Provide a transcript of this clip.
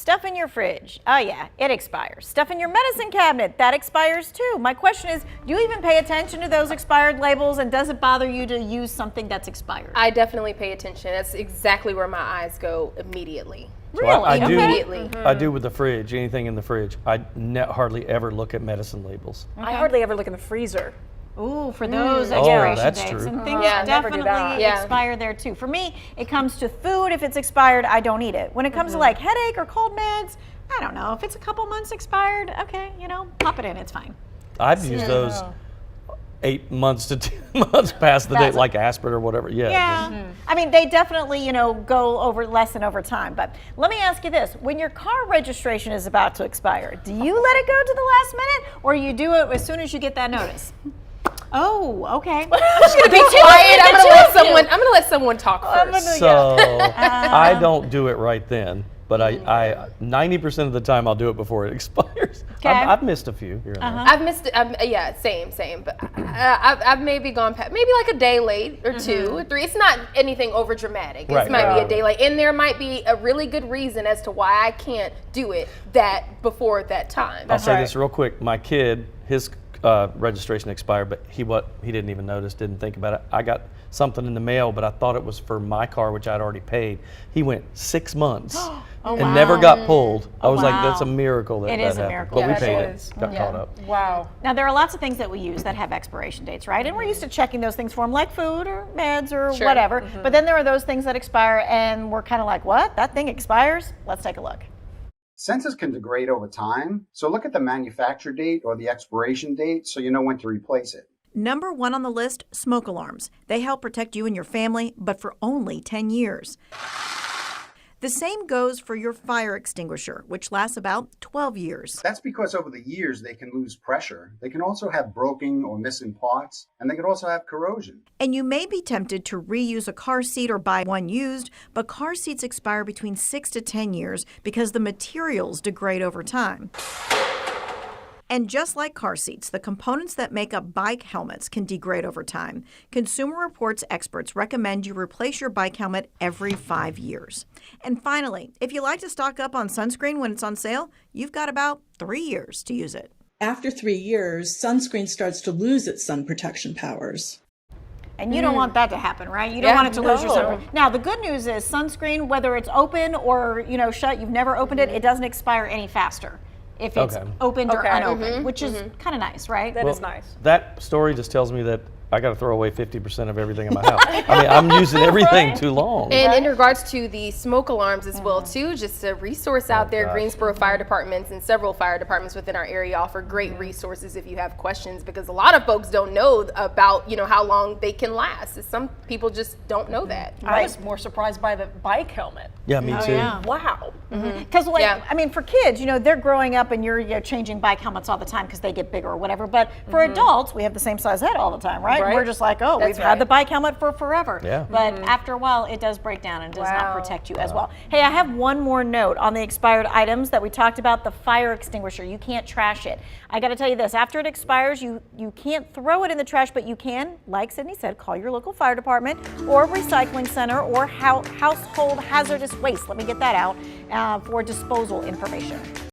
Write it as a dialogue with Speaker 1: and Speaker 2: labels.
Speaker 1: Stuff in your fridge, oh yeah, it expires. Stuff in your medicine cabinet, that expires too. My question is, do you even pay attention to those expired labels, and does it bother you to use something that's expired?
Speaker 2: I definitely pay attention. That's exactly where my eyes go immediately.
Speaker 1: Really?
Speaker 3: So I do.
Speaker 2: Immediately.
Speaker 3: I do with the fridge. Anything in the fridge, I hardly ever look at medicine labels.
Speaker 4: I hardly ever look in the freezer.
Speaker 1: Ooh, for those
Speaker 3: Oh,
Speaker 1: expiration
Speaker 3: that's
Speaker 1: dates.
Speaker 3: true.
Speaker 1: And things
Speaker 4: Yeah, never do
Speaker 1: definitely
Speaker 4: that.
Speaker 1: expire there too. For me, it comes to food. If it's expired, I don't eat it. When it comes to like headache or cold meds, I don't know. If it's a couple months expired, okay, pop it in, it's fine.
Speaker 3: I've used those 8 months to 2 months past the date, like aspirin or whatever. Yeah.
Speaker 1: Yeah, I mean, they definitely, go over lessen over time. But let me ask you this: when your car registration is about to expire, do you let it go to the last minute, or you do it as soon as you get that notice? Oh, okay.
Speaker 2: Be quiet. I'm gonna let someone talk first.
Speaker 3: So I don't do it right then, but I 90% of the time I'll do it before it expires.
Speaker 1: Okay.
Speaker 3: I've missed a few here and there.
Speaker 2: I've missed it. Yeah, same. But I've maybe gone past, maybe like a day late or 2 or 3. It's not anything over dramatic. It
Speaker 3: Right.
Speaker 2: might be a day late, and there might be a really good reason as to why I can't do it before that time.
Speaker 3: I'll say this real quick. My kid, his registration expired, but he didn't even notice, didn't think about it. I got something in the mail, but I thought it was for my car, which I'd already paid. He went 6 months and never got pulled. I was like, that's a miracle that
Speaker 1: It
Speaker 3: that
Speaker 1: is a
Speaker 3: happened.
Speaker 1: miracle.
Speaker 3: But we
Speaker 4: Yeah,
Speaker 3: paid
Speaker 4: it
Speaker 3: it.
Speaker 4: is.
Speaker 3: Got caught up.
Speaker 4: Wow.
Speaker 1: Now, there are lots of things that we use that have expiration dates, right? And we're used to checking those things for them, like food or meds or
Speaker 2: Sure.
Speaker 1: whatever. But then there are those things that expire, and we're kind of like, what? That thing expires? Let's take a look.
Speaker 5: Sensors can degrade over time, so look at the manufacture date or the expiration date so you know when to replace it.
Speaker 1: Number 1 on the list, smoke alarms. They help protect you and your family, but for only 10 years. The same goes for your fire extinguisher, which lasts about 12 years.
Speaker 5: That's because over the years they can lose pressure. They can also have broken or missing parts, and they can also have corrosion.
Speaker 1: And you may be tempted to reuse a car seat or buy one used, but car seats expire between 6 to 10 years because the materials degrade over time. And just like car seats, the components that make up bike helmets can degrade over time. Consumer Reports experts recommend you replace your bike helmet every 5 years. And finally, if you like to stock up on sunscreen when it's on sale, you've got about 3 years to use it.
Speaker 6: After 3 years, sunscreen starts to lose its sun protection powers.
Speaker 1: And you don't want that to happen, right? You don't want it to lose your sunscreen. Now, the good news is sunscreen, whether it's open or shut, you've never opened it, it doesn't expire any faster if it's opened or unopened, which is kind of nice, right?
Speaker 4: That is nice.
Speaker 3: That story just tells me that I got to throw away 50% of everything in my house. I mean, I'm using everything too long.
Speaker 2: And in regards to the smoke alarms as well too, just a resource out there. Greensboro Fire Departments and several fire departments within our area offer great resources if you have questions, because a lot of folks don't know about how long they can last. Some people just don't know that.
Speaker 4: I was more surprised by the bike helmet.
Speaker 3: Yeah, me too.
Speaker 1: yeah.
Speaker 4: Wow.
Speaker 1: Because, I mean, for kids, they're growing up and you're changing bike helmets all the time because they get bigger or whatever. But for adults, we have the same size head all the time, right?
Speaker 4: Right.
Speaker 1: We're just like, oh, we've had the bike helmet for forever.
Speaker 3: Yeah.
Speaker 1: But after a while, it does break down and does not protect you as well. Hey, I have one more note on the expired items that we talked about, the fire extinguisher. You can't trash it. I got to tell you this, after it expires, you can't throw it in the trash, but you can, like Sydney said, call your local fire department or recycling center or household hazardous waste. Let me get that out for disposal information.